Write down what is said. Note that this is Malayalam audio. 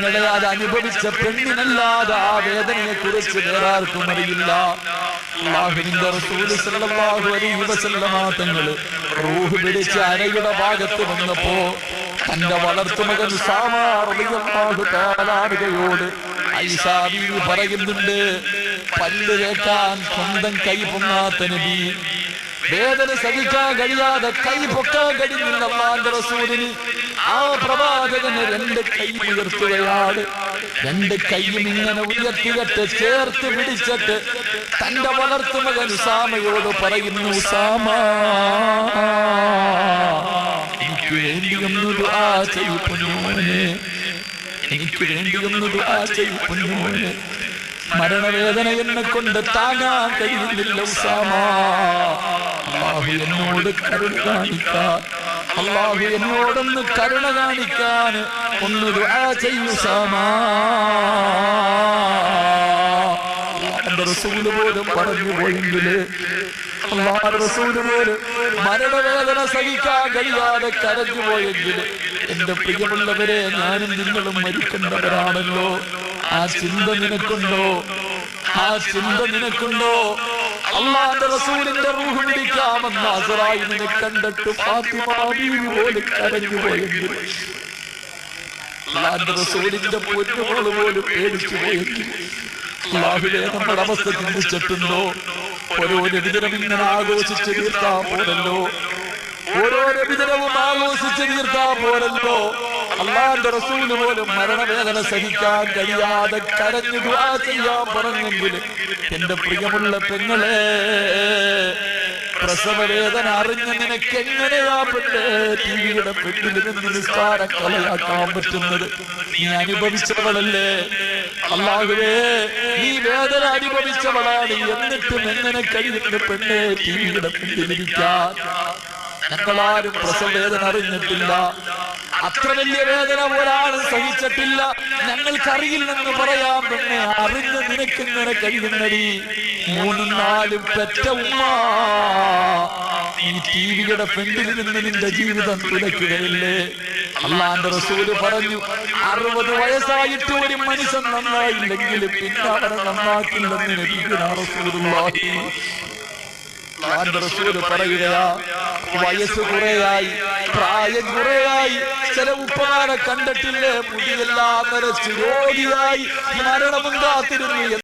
അത് അനുഭവിച്ച പെണ്ണിനല്ലാതെ ആ വേദനയെ കുറിച്ച് വേറെ ആർക്കും അറിയില്ല. അല്ലാഹുവിന്റെ റസൂൽ സല്ലല്ലാഹു അലൈഹി വസല്ലമ തങ്ങൾ റൂഹ് പിടിച്ച് അരയുടെ ഭാഗത്ത് വന്നപ്പോ തന്റെ വളർത്തുമകൻ ഉസാമാ റളിയല്ലാഹു തആല അൻഹയോട് ആയിഷ ബീവി പറയുന്നുണ്ട്, പല്ല് തേക്കാൻ സ്വന്തം കൈ പൊങ്ങാത്ത നബി, വേദന സഹിക്കാൻ കഴിയാതെ കൈ പൊക്കാൻ കഴിഞ്ഞില്ല അല്ലാഹുവിന്റെ റസൂലിന്. ആ പ്രവാചകന് രണ്ട് കൈ ഉയർത്തുകയാണ്. രണ്ട് കൈയും ഇങ്ങനെ ഉയർത്തിയിട്ട് ചേർത്ത് പിടിച്ചിട്ട് തന്റെ വളർത്തുമകൻ ഉസാമയോട് പറയുന്നു, ഉസാമ, എനിക്ക് വേണ്ടിയൊന്ന് ദുആ ചെയ്യൂ പൊന്നോനെ, എനിക്ക് വേണ്ടിയൊന്ന് ദുആ ചെയ്യൂ പൊന്നോനെ, മരണവേദന എന്നെ കൊണ്ട് താങ്ങാൻ കഴിയുന്നില്ല ഉസാമ, അല്ലാഹു എന്നോട് കരുണ കാണിക്കാൻ, അല്ലാഹു എന്നോടൊന്ന് കരുണ കാണിക്കാൻ ഒന്ന് ദുആ ചെയ്യൂ ഉസാമ. അല്ലാഹുവിന്റെ റസൂൽ പോലും പറഞ്ഞു പോയെങ്കില്, അല്ലാഹുവിന്റെ റസൂൽ പോലും മരണവേദന സഹിക്കാൻ കഴിയാതെ കരഞ്ഞു പോയെങ്കിൽ, എന്റെ പ്രിയമുള്ളവരെ, ഞാനും നിങ്ങളും മരിക്കേണ്ടവരാണല്ലോ. ആ ചിന്ത നിനക്കുണ്ടോ? ആ ചിന്ത നിനക്കുണ്ടോ? അല്ലാഹുവിന്റെ റസൂലിന്റെ റൂഹ് പിടിക്കാമെന്ന അസ്റായീലിനെ കണ്ടിട്ട് ഫാത്തിമ ബീവി പോലും കരഞ്ഞു പോയെങ്കിൽ, അല്ലാഹുവിന്റെ റസൂലിന്റെ പൊന്നുമോള് പോലും പേടിച്ചു പോയെങ്കിൽ, അല്ലാഹുവേ, നമ്മുടെ അവസ്ഥ ചിന്തിച്ചിട്ടുണ്ടോ? ഓരോ നബിദിനം ഇങ്ങനെ ആഘോഷിച്ച് തീർത്താ പോരല്ലോ, ഓരോ നബിദിനവും ആഘോഷിച്ച് തീർത്താ പോരല്ലോ. അല്ലാഹുവിന്റെ റസൂൽ പോലും മരണവേദന സഹിക്കാൻ കഴിയാതെ കരഞ്ഞു ദുആ ചെയ്യാൻ പറഞ്ഞെങ്കിൽ, എന്റെ പ്രിയമുള്ള പെങ്ങളെ, പ്രസവവേദന അറിഞ്ഞ നിനക്ക് എങ്ങനെയാ പെണ്ണ് ടിവിയുടെ പെണ്ണിൽ നിന്ന് നിസ്കാരം കളയാക്കാൻ പറ്റുന്നത്? നീ അനുഭവിച്ചവളല്ലേ അല്ലാഹുവേ, നീ വേദന അനുഭവിച്ചവളാണ്. എന്നിട്ടും എങ്ങനെ കഴിയുന്ന പെണ്ണ് ടിവിയുടെ പെണ്ണിലിരിക്കാൻ? ഞങ്ങളാരും പ്രസവവേദന അറിഞ്ഞിട്ടില്ല, അത്ര വലിയ വേദന ഒരാളും സഹിച്ചിട്ടില്ല. ഞങ്ങൾക്കറിയില്ലെന്ന് പറയാൻ പെണ്ണെ, അറിഞ്ഞ് നിനക്കിങ്ങനെ കഴിയുന്നടി. 3-4 പെറ്റ ഉമ്മ, ഈ ടിവിയുടെ ഫ്രണ്ടിൽ നിന്ന് നിന്റെ ജീവിതം തുലയ്ക്കുകയില്ലേ? അല്ലാഹുവിന്റെ റസൂല് പറഞ്ഞു, 60 വയസ്സായിട്ട് ഒരു മനുഷ്യൻ നന്നായില്ലെങ്കിൽ പിന്നെ അവരെ നന്നാക്കില്ലെന്ന് നബിയുനാ റസൂലുള്ളാഹി. അല്ലാഹുവിന്റെ റസൂല് പറയുകയാ, വയസ്സ് കുറേയായി, പ്രായം കുറേയായി, ചില ഉപ്പമാരെ കണ്ടിട്ടില്ലേ, മുടിയെല്ലാം നരച്ച് രോഗിയായി മരണമുണ്ടാത്തിരുന്നു.